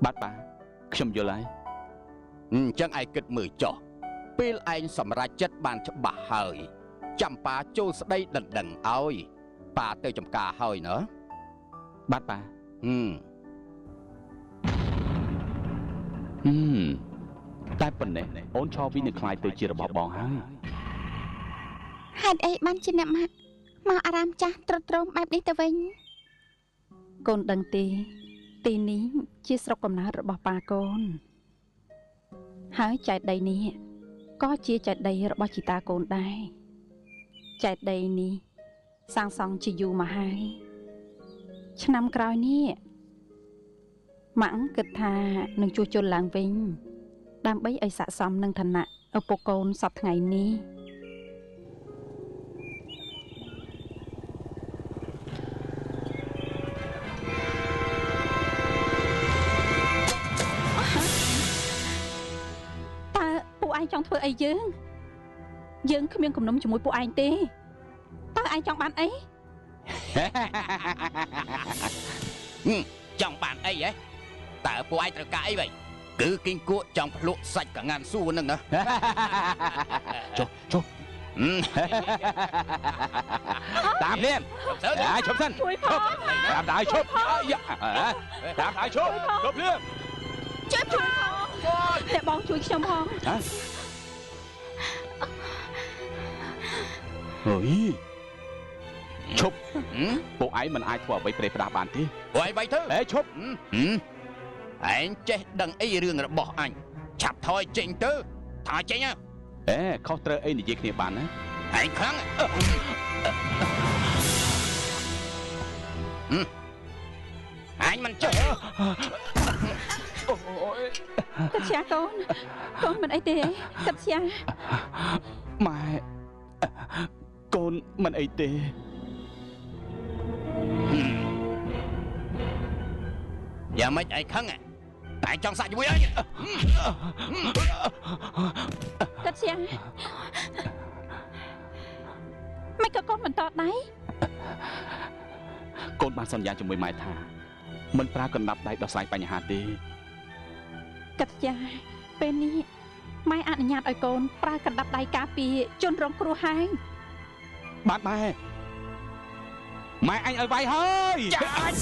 បាត់ខ្ញុំយល់ហើយអញ្ចឹងឯងគិតមើលចុះពេលឯងសម្រេចចិត្តបានច្បាស់ហើយចាំប៉ាចូលស្ដីដណ្ដឹងឲ្យប៉ាទៅចំការហើយណ៎បាត់ប៉ាតែប៉ុណ្ណេះអូនឆោវីនឹងខ្លាយទៅជារបស់បងហើយហេតុអីបានជាអ្នកមកអារាមចាស់ត្រុតត្រោមបែបនេះទៅវិញកូនដឹងទេទីនេះជាស្រុកកំណើតរបស់ប៉ាកូនហើយចែកដីនេះក៏ជាចែកដីរបស់ជីតាកូនដែរចែកដីនេះសាងសង់ជាយូរមកហើយឆ្នាំក្រោយនេះម៉ាក់គិតថានឹងជួសជុលឡើងវិញដើម្បីឲ្យស័ក្តិសមនឹងឋានៈឪពុកកូនសពថ្ងៃនេះតើពួកឯងចង់ធ្វើអីយើងគ្មានគំនុំជាមួយពួកឯងទេតើឯងចង់បានអីចង់បានអីហ៎តើពួកឯងត្រូវការអីវិញគឺគីងគក់ចង់ភ្លក់សាច់កងានសួរនឹងណាចុះតាមភ្លាមឈប់សិនតាមដៃឈប់តាមដៃឈប់ភ្លាមជួយតែបងជួយខ្ញុំផងអើយឈប់ពួកឯងមិនអាចធ្វើអ្វីប្រេះផ្ដាស់បានទេពួកឯងបែកទៅឈប់ឯងចេះដឹងអីរឿងរបស់អញឆាប់ថយចេញទៅថាចេញខុសត្រូវអីនិយាយគ្នាបានណាឯងខ្លាំងអញមិនចេះកាត់ជាកូនមិនអីទេកាត់ជាម៉ែកូនមិនអីទេយ៉ាងម៉េចឯងខឹងតែចង់សាក់ជាមួយអញកាត់ជាមិនក៏កូនមិនតតដៃកូនបានសន្យាជាមួយម៉ែថាមិនប្រើកណ្ដាប់ដៃដោះស្រាយបញ្ហាទេកាត់ជាពេលនេះម៉ែអនុញ្ញាតឲ្យកូនប្រើកណ្ដាប់ដៃការពារជនរងគ្រោះហើយបាទម៉ែអញឲ្យវាយហើយចាអញ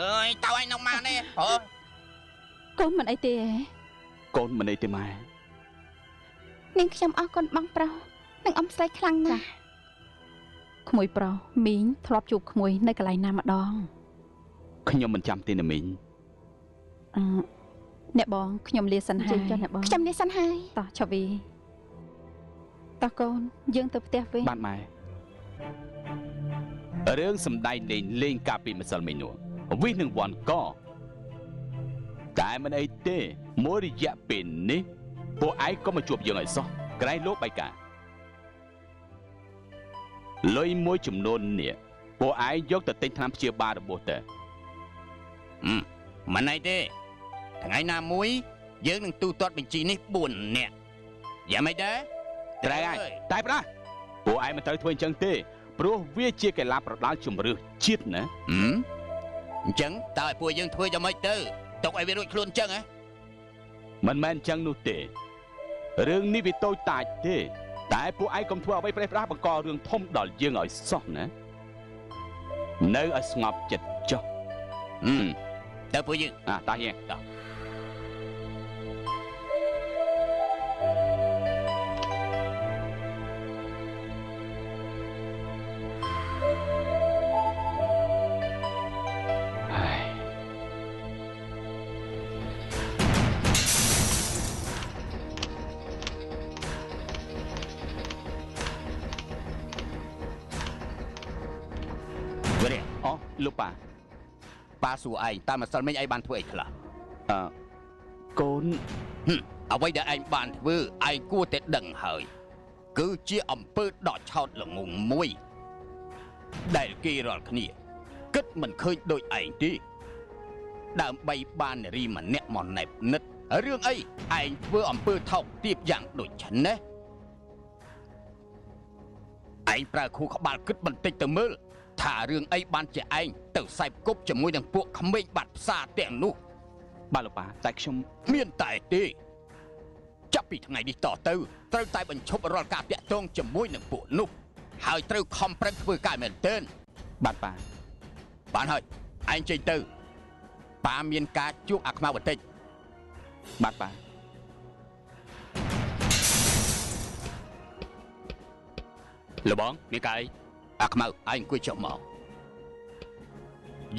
ហើយតើឯងនៅម៉ានេះកូនមិនអីទេកូនមិនអីទេម៉ែនាងខ្ញុំអរគុណបងប្រុសនិងអ៊ំស្រីខ្លាំងណាស់ក្មួយប្រុសមីងធ្លាប់ជួបក្មួយនៅកន្លែងណាម្ដងខ្ញុំមិនចាំទេណាមីងអ្នកបងខ្ញុំលាសិនហើយខ្ញុំលាសិនហើយតោះឆាវីតោះកូនយើងទៅផ្ទះវិញបាទម៉ែរឿងសម្ដែងលេងកាពីម្សិលមិញនោះវិសនឹងវាន់កតែមិនអីទេមួយរយៈពេលនេះពួកឯងក៏មកជួបយើងឲ្យសោះក្រែងលោកបៃកាលុយមួយចំនួននេះពួកឯងយកទៅទិញថ្នាំព្យាបាលរបស់ទៅមិនអីទេថ្ងៃណាមួយយើងនឹងទូទាត់បញ្ជីនេះ4នាក់យ៉ាងម៉េចដែរត្រូវហើយតែប៉ុណ្ណាពួកឯងមិនត្រូវធ្វើអញ្ចឹងទេព្រោះវាជាកីឡាប្រដាល់ជម្រើសជាតិណាអញ្ចឹងតើឲ្យពួកយើងធ្វើយ៉ាងម៉េចទៅទុកឲ្យវារួចខ្លួនអញ្ចឹងហ៎មិនមែនអញ្ចឹងនោះទេរឿងនេះវាតូចតាចទេតែពួកឯងកុំធ្វើអ្វីប្រេះផ្ដាស់បង្ករឿងធំដល់យើងឲ្យសោះណានៅឲ្យស្ងប់ចិត្តចុះទៅពួកយើងតោះយើងតោះ លោកប៉ាសួរឯងតាមម្សិលមិញឯងបានធ្វើអីខ្លះកូនអ្វីដែលឯងបានធ្វើឯងគួរតែដឹងហើយគឺជាអំពើដកឆោតល្ងងមួយដែលគេរាល់គ្នាគិតមិនឃើញដូចឯងទេដើម្បីបាននារីម្នាក់មកណែបនិតរឿងអីឯងធ្វើអំពើថោកទាបយ៉ាងដូចនេះឯងប្រើខួរក្បាលគិតបន្តិចទៅមើលថារឿងអីបានជាឯងទៅសែបគប់ជាមួយនឹងពួកក្មេងបាត់ផ្សារទាំងនោះបាទលោកប៉ាតែខ្ញុំមានតែទេចាប់ពីថ្ងៃនេះតទៅត្រូវតែបញ្ឈប់រាល់ការតាក់ទងជាមួយនឹងពួកនោះហើយត្រូវខំប្រឹងធ្វើការមែនទែនបាទប៉ាបានហើយឯងចេញទៅប៉ាមានការជួបអាខ្មៅបន្តិចបាទប៉ាលបងមានកាយអាខ្មៅឯងអង្គុយចុះមក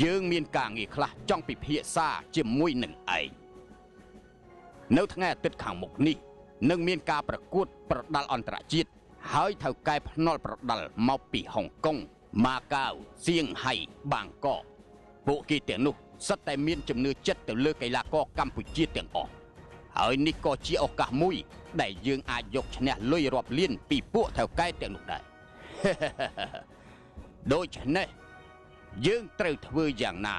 យើងមានការងារខ្លះចង់ពិភាក្សាជាមួយនឹងឯងនៅថ្ងៃអាទិត្យខាងមុខនេះនឹងមានការប្រកួតប្រដាល់អន្តរជាតិហើយថៅកែភ្នាល់ប្រដាល់មកពីហុងកុងម៉ាកាវសៀងហៃបាងកកពួកគេទាំងនោះសិតតែមានជំនឿចិត្តទៅលើកីឡាករកម្ពុជាទាំងអស់ហើយនេះក៏ជាឱកាសមួយដែលយើងអាចយកឈ្នះលុយរាប់លានពីពួកថៅកែទាំងនោះដែរដូច្នេះយើងត្រូវធ្វើយ៉ាងណា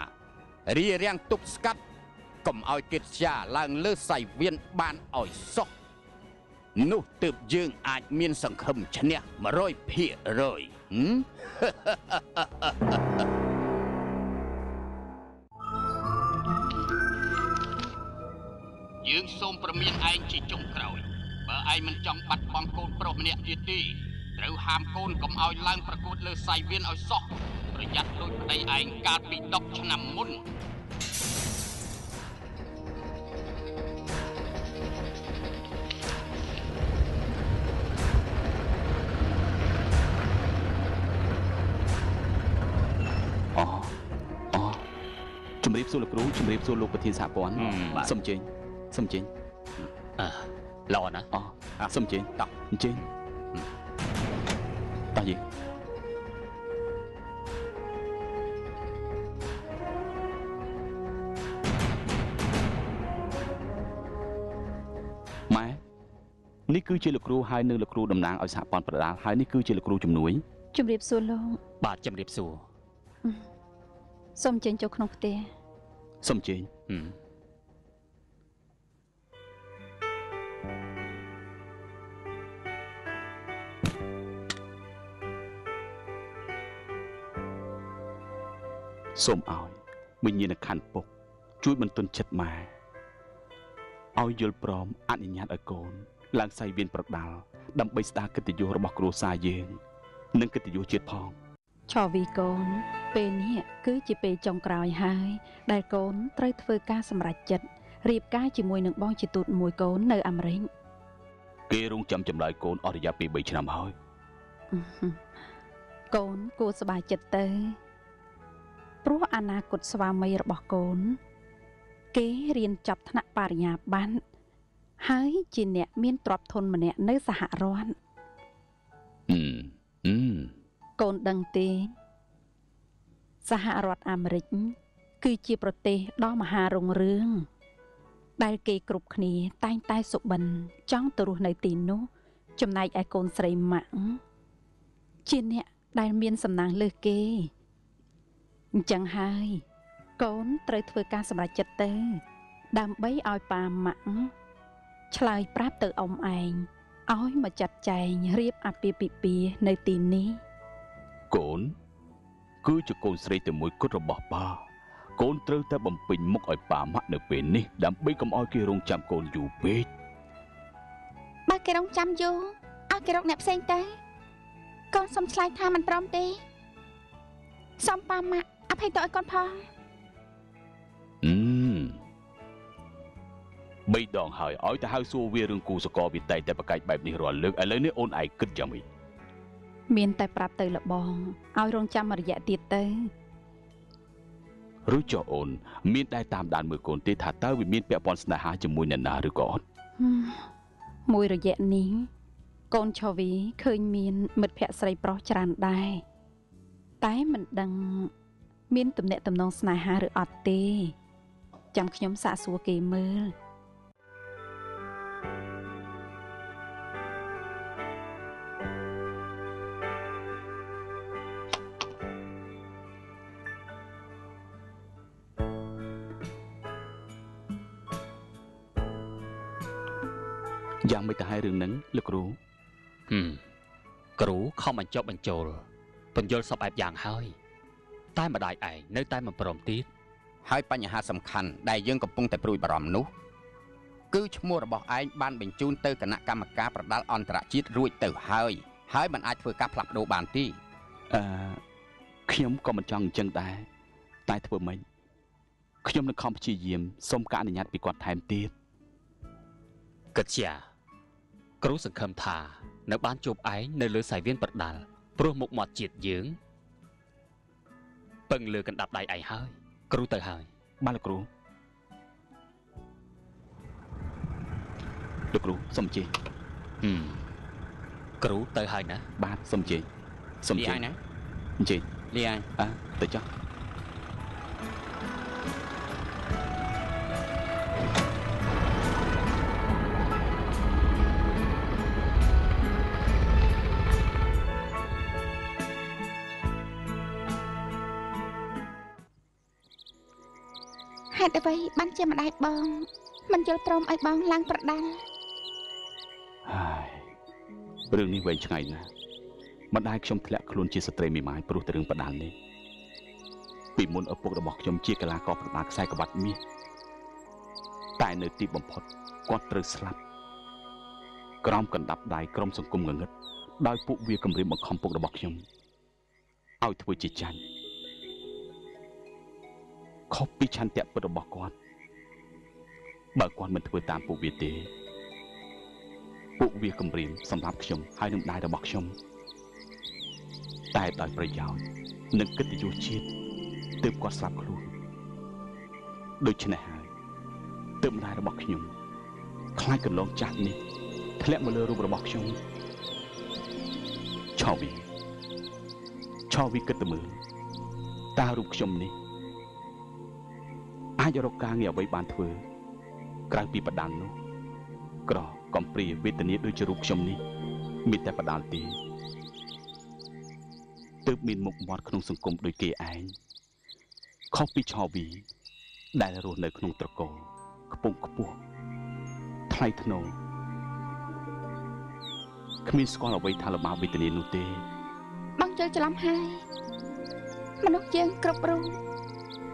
រារាំងទប់ស្កាត់កុំឲ្យកិច្ចការឡើងលើសៃវៀនបានឲ្យសោះនោះទើបយើងអាចមានសង្ឃឹមឈ្នះ 100%យើងសូមប្រមានឯងជាចុងក្រោយបើឯងមិនចង់បាត់បង់កូនប្រុសម្នាក់ទៀតទេត្រូវហាមកូនកុំឲ្យឡើងប្រកួតលើសៃវៀនឲ្យសោះប្រយ័ត្នដូចប្តីឯងកាលពី10ឆ្នាំមុនជំរាបសួរលោកគ្រូជំរាបសួរលោកប្រធានសហព័ន្ធសូមជើញល្អណាស់សូមជើញតោះអញ្ជើញតោះយីម៉ែនេះគឺជាលោកគ្រូហើយនឹងលោកគ្រូតំណាងឲ្យសហព័ន្ធប្រដាល់ហើយនេះគឺជាលោកគ្រូជំនួយជំរាបសួរលោកបាទជំរាបសួរសូមចេញចូលក្នុងផ្ទះសូមជើញសូមឲ្យវិញ្ញាណក្ខន្ធពុកជួយបន្ទន់ចិត្តម៉ែឲ្យយល់ព្រមអនុញ្ញាតឲ្យកូនឡើងសៃវៀនប្រដាល់ដើម្បីស្ដារកិត្តិយសរបស់គ្រួសារយើងនិងកិត្តិយសជាតិផងឆោវីកូនពេលនេះគឺជាពេលចុងក្រោយហើយដែលកូនត្រូវធ្វើការសម្រេចចិត្តរៀបការជាមួយនឹងបងជាទូតមួយកូននៅអាមេរិកគេរងចាំចម្លើយកូនអស់រយៈពេល3ឆ្នាំហើយកូនគួរសប្បាយចិត្តទៅព្រោះអនាគតស្វាមីរបស់កូនគេរៀនចប់ថ្នាក់បរិញ្ញាបត្រហើយជាអ្នកមានទ្រព្យធនម្នាក់នៅសហរដ្ឋកូនដឹងទេសហរដ្ឋអាមេរិកគឺជាប្រទេសដ៏មហារុងរឿងដែលគេគ្រប់គ្នាតែងតែសុបិនចង់ទៅរស់នៅទីនោះចំណែកឯកូនស្រីម៉ាក់ជាអ្នកដែលមានសំណាងលើសគេអញ្ចឹងហើយកូនត្រូវធ្វើការសម្រេចចិត្តទៅដើម្បីឲ្យប៉ាម៉ាក់ឆ្លើយប្រាប់ទៅអ៊ំឯងឲ្យមកចាត់ចែងរៀបអាពាហ៍ពិពាហ៍នៅទីនេះកូនគឺជាកូនស្រីតែមួយគត់របស់ប៉ាកូនត្រូវតែបំពេញមុខឲ្យប៉ាម៉ាក់នៅពេលនេះដើម្បីកុំឲ្យគេរងចាំកូនយូរពេកបើគេរងចាំយូរឲ្យគេរកអ្នកផ្សេងទៅកូនសុំឆ្លើយថាមិនព្រមទេសុំប៉ាម៉ាក់អភ័យទោសឲ្យកូនផង3ដងហើយឲ្យទៅហៅសួរវារឿងគូសកលវាតែបកាច់បែបនេះរាល់លើកឥឡូវនេះអូនឯងគិតយ៉ាងម៉េចមានតែប្រាប់ទៅលបងឲ្យរងចាំរយៈទៀតទៅឬចុះអូនមានតែតាមដានមើលកូនទេថាតើវាមានពាក់ព័ន្ធស្នេហាជាមួយអ្នកណាឬក៏អត់មួយរយៈនេះកូនឆូវីឃើញមានមិត្តភក្តិស្រីប្រុសច្រើនដែរតែមិនដឹង មានទំនាក់ទំនងស្នេហាឬអត់ទេចាំខ្ញុំសាកសួរគេមើលយ៉ាងមិនទៅឲ្យរឿងហ្នឹងលោកគ្រូគ្រូខំបញ្ចុះបញ្ចូលបញ្យល់សពបែបយ៉ាងហើយតែម្ដាយឯងនៅតែមិនព្រមទៀតហើយបញ្ហាសំខាន់ដែលយើងកំពុងតែព្រួយបារម្ភនោះគឺឈ្មោះរបស់ឯងបានបញ្ជូនទៅគណៈកម្មការប្រដាល់អន្តរជាតិរួចទៅហើយមិនអាចធ្វើការផ្លាស់ប្ដូរបានទេខ្ញុំក៏មិនចង់អញ្ចឹងដែរតែធ្វើម៉េចខ្ញុំនឹងខំព្យាយាមសុំការអនុញ្ញាតពីគាត់ថែមទៀតកិត្យាគ្រូសង្ឃឹមថានៅបានជួបឯងនៅលើសាយវៀនប្រដាល់ព្រោះមុខមាត់ជាតិយើងពឹងលើកណ្ដាប់ដៃឯងហើយគ្រូទៅហើយបាទលោកគ្រូសុំជេរគ្រូទៅហើយណាបាទសុំជេរណាជេរលីអញទៅចុះហេតុអ្វីបានជាម្ដាយបងមិនយល់ព្រមឲ្យបងឡើងប្រដាល់ហើយរឿងនេះវែងឆ្ងាយណាស់ម្ដាយខ្ញុំធ្លាក់ខ្លួនជាស្ត្រីមេម៉ាយព្រោះតែរឿងប្រដាល់នេះពីមុនឪពុករបស់ខ្ញុំជាកីឡាករប្រដាល់ខ្សែក្បាត់មាសតែនៅទីបំផុតគាត់ត្រូវស្លាប់ក្រោមកណ្ដាប់ដៃក្រុមសង្គមងងឹតដោយពួកវាគំរាមបង្ខំពុករបស់ខ្ញុំឲ្យធ្វើជាចាញ់ខុសពីឆន្ទៈពិតរបស់គាត់បើគាត់មិនធ្វើតាមពួកវាទេពួកវាគំរាមសម្រាប់ខ្ញុំហើយនឹងដៃរបស់ខ្ញុំតែដោយប្រយោជន៍និងកិត្តិយសជាតិទើបគាត់ស្លាប់ខ្លួនដូច្នេះហើយទើបម្ដាយរបស់ខ្ញុំខ្លាចកន្លងចាស់នេះធ្លាក់មកលើរូបរបស់ខ្ញុំឆោវីគិតទៅមើលតើរូបខ្ញុំនេះអាចរកការងារអ្វីបានធ្វើក្រៅពីបដាល់នោះក្រកំព្រាវេទនាដូចជារូបខ្ញុំនេះមានតែបដាល់ទេទើបមានមុខមាត់ក្នុងសង្គមដូចគេឯងខុសពីឆោវីដែលរស់នៅក្នុងត្រកូលខ្ពង់ខ្ពស់ថ្លៃថ្នូរគ្មានស្គាល់អ្វីថាលំបាកវេទនានោះទេបងយល់ច្រឡំហើយមនុស្សយើងគ្រប់រូប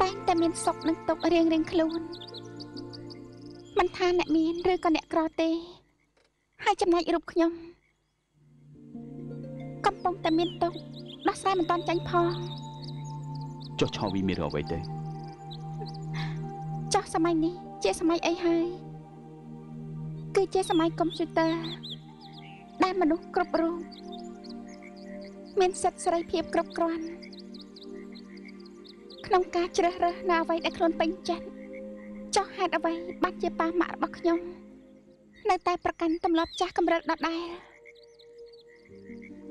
តែងតែមានសុខនិងទុក្ខរៀងៗខ្លួនមិនថាអ្នកមានឬក៏អ្នកក្រទេហើយចំណែករូបខ្ញុំកំពុងតែមានទុក្ខដោះស្រាយមិនតាន់ចាញ់ផងចុះឆោវីមានអ្វីទេចុះសម័យនេះជាសម័យអីហើយគឺជាសម័យកុំព្យូទ័រដែលមនុស្សគ្រប់រូបមានសិទ្ធិសេរីភាពគ្រប់គ្រាន់ក្នុងការជ្រើសរើសនៅអ្វីដែលខ្លួនពេញចិត្តចុះហេតុអ្វីបានជាប៉ាម៉ាក់របស់ខ្ញុំនៅតែប្រកាន់ទម្លាប់ចាស់កម្រិលដដែល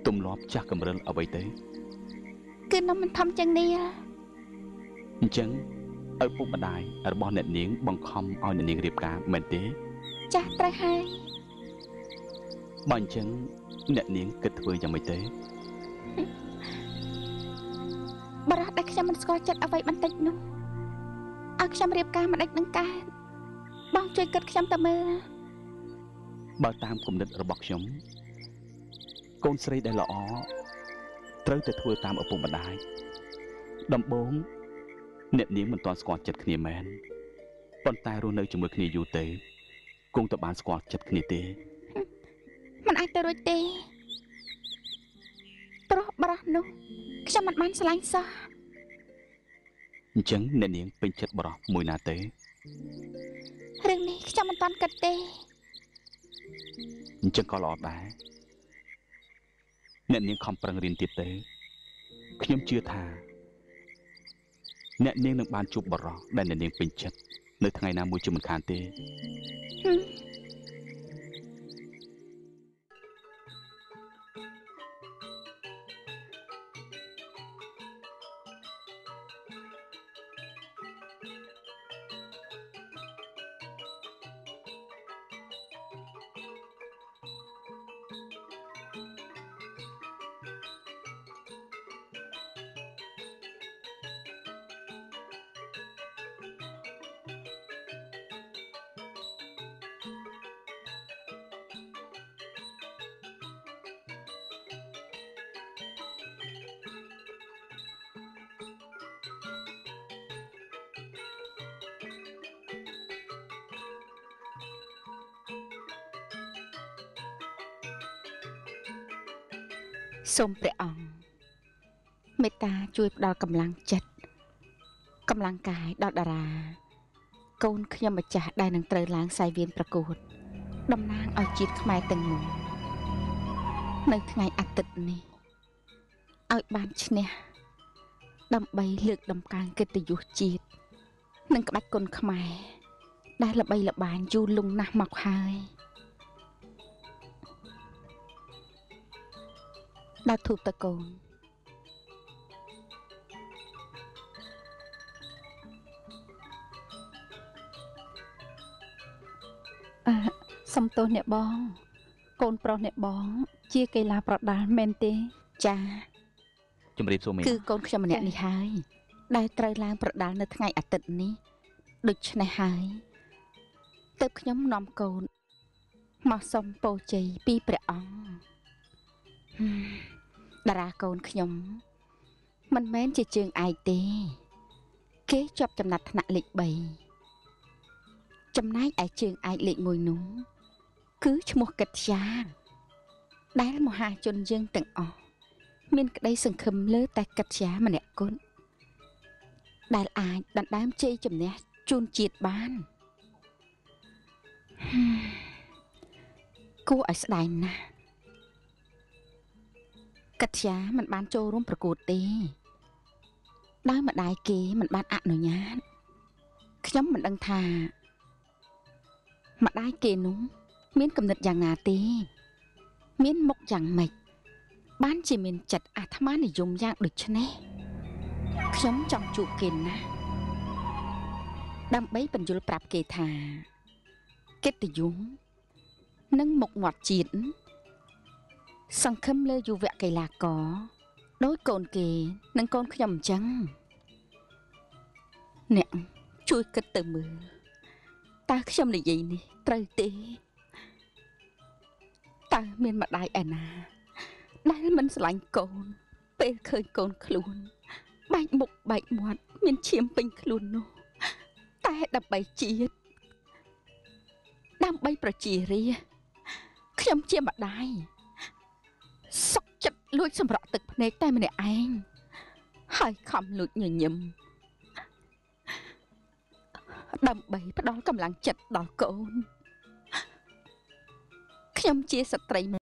ទម្លាប់ចាស់កម្រិលអ្វីទេគឺនំមិនធំជាងនេះអញ្ចឹងឪពុកម្ដាយរបស់អ្នកនាងបង្ខំឲ្យអ្នកនាងរៀបការមែនទេចាស់ត្រូវហើយបើអញ្ចឹងអ្នកនាងគិតធ្វើយ៉ាងម៉េចទេបរិះដែលខ្ញុំមិនស្គាល់ចិត្តអ្វីបន្តិចនោះឲ្យខ្ញុំរៀបការមិនដេចនឹងកើតបងជួយគិតខ្ញុំទៅមើលបើតាមគំនិតរបស់ខ្ញុំកូនស្រីដែលល្អត្រូវតែធ្វើតាមឪពុកម្ដាយដំបូងអ្នកនាងមិនទាន់ស្គាល់ចិត្តគ្នាមែនប៉ុន្តែរស់នៅជាមួយគ្នាយូរទៅគង់តែបានស្គាល់ចិត្តគ្នាទេมันអាចទៅរួចទេព្រោះបរិះនោះខ្ញុំមិនបានស្រឡាញ់សោះអញ្ចឹងអ្នកនាងពេញចិត្តបរិះមួយណាទេរឿងនេះខ្ញុំមិនទាន់គិតទេអញ្ចឹងក៏ល្អដែរអ្នកនាងខំប្រឹងរៀនទៀតទៅខ្ញុំជឿថាអ្នកនាងនឹងបានជួបបរិះដែលអ្នកនាងពេញចិត្តនៅថ្ងៃណាមួយជាមិនខានទេ សូមព្រះអង្គមេត្តាជួយផ្ដល់កម្លាំងចិត្តកម្លាំងកាយដល់តារាកូនខ្ញុំម្ចាស់ដែលនឹងត្រូវឡើងសាយវានប្រកួតតំណាងឲ្យជាតិខ្មែរទាំងមូលនៅថ្ងៃអាទិត្យនេះឲ្យបានឈ្នះដើម្បីលើកដំកើងកិត្តិយសជាតិនិងក្បាច់គុណខ្មែរដែលល្បីល្បាញយូរលង់ណាស់មកហើយដល់ធូបតកូនសំទោសអ្នកបងកូនប្រុសអ្នកបងជាកីឡាប្រដាល់មែនទេចាជំរាបសួរមីគឺកូនខ្ញុំម្នាក់នេះហើយដែលត្រូវឡើងប្រដាល់នៅថ្ងៃអាទិត្យនេះដូច្នេះហើយទើបខ្ញុំនាំកូនមកសុំពរជ័យពីព្រះអង្គតារាកូនខ្ញុំមិនមែនជាជើងឯកទេគេជាប់ចំណាត់ថ្នាក់លេខ3ចំណែកឯជើងឯកលេខ1នោះគឺឈ្មោះកិត្យាដែលមហាជនយើងទាំងអស់មានក្តីសង្ឃឹមលើតែកិត្យាម្នាក់គត់ដែលអាចដណ្ដើមជ័យជំនះជូនជាតិបានគួរឲ្យស្ដាយណាស់កិត្យាមិនបានចូលរួមប្រកួតទេដោយម្ដាយគេមិនបានអនុញ្ញាតខ្ញុំមិនដឹងថាម្ដាយគេនោះមានគំនិតយ៉ាងណាទេមានមុខយ៉ាងម៉េចបានជាមានចិត្តអាត្មានិយមយ៉ាងដូចនេះខ្ញុំចង់ជួបគេណាស់ដើម្បីបញ្យល់ប្រាប់គេថាកិត្តិយសនិងមុខមាត់ជាតិសង្ឃឹមលើយុវកីឡាករដោយកូនគេនិងកូនខ្ញុំអញ្ចឹងអ្នកជួយគិតទៅមើលតើខ្ញុំនិយាយនេះត្រូវទេតើមានម្ដាយឯណាដែលមិនស្រឡាញ់កូនពេលឃើញកូនខ្លួនបែកមុខបែកមាត់មានឈាមពេញខ្លួននោះតែដើម្បីជាតិដើម្បីប្រជារាស្ត្រខ្ញុំជាម្ដាយសុកចិត្តលួចសម្រក់ទឹកភ្នែកតែម្នាក់ឯងហើយខំលួចញញឹមដើម្បីផ្ដល់កម្លាំងចិត្តដល់កូនខ្ញុំជាស្ត្រី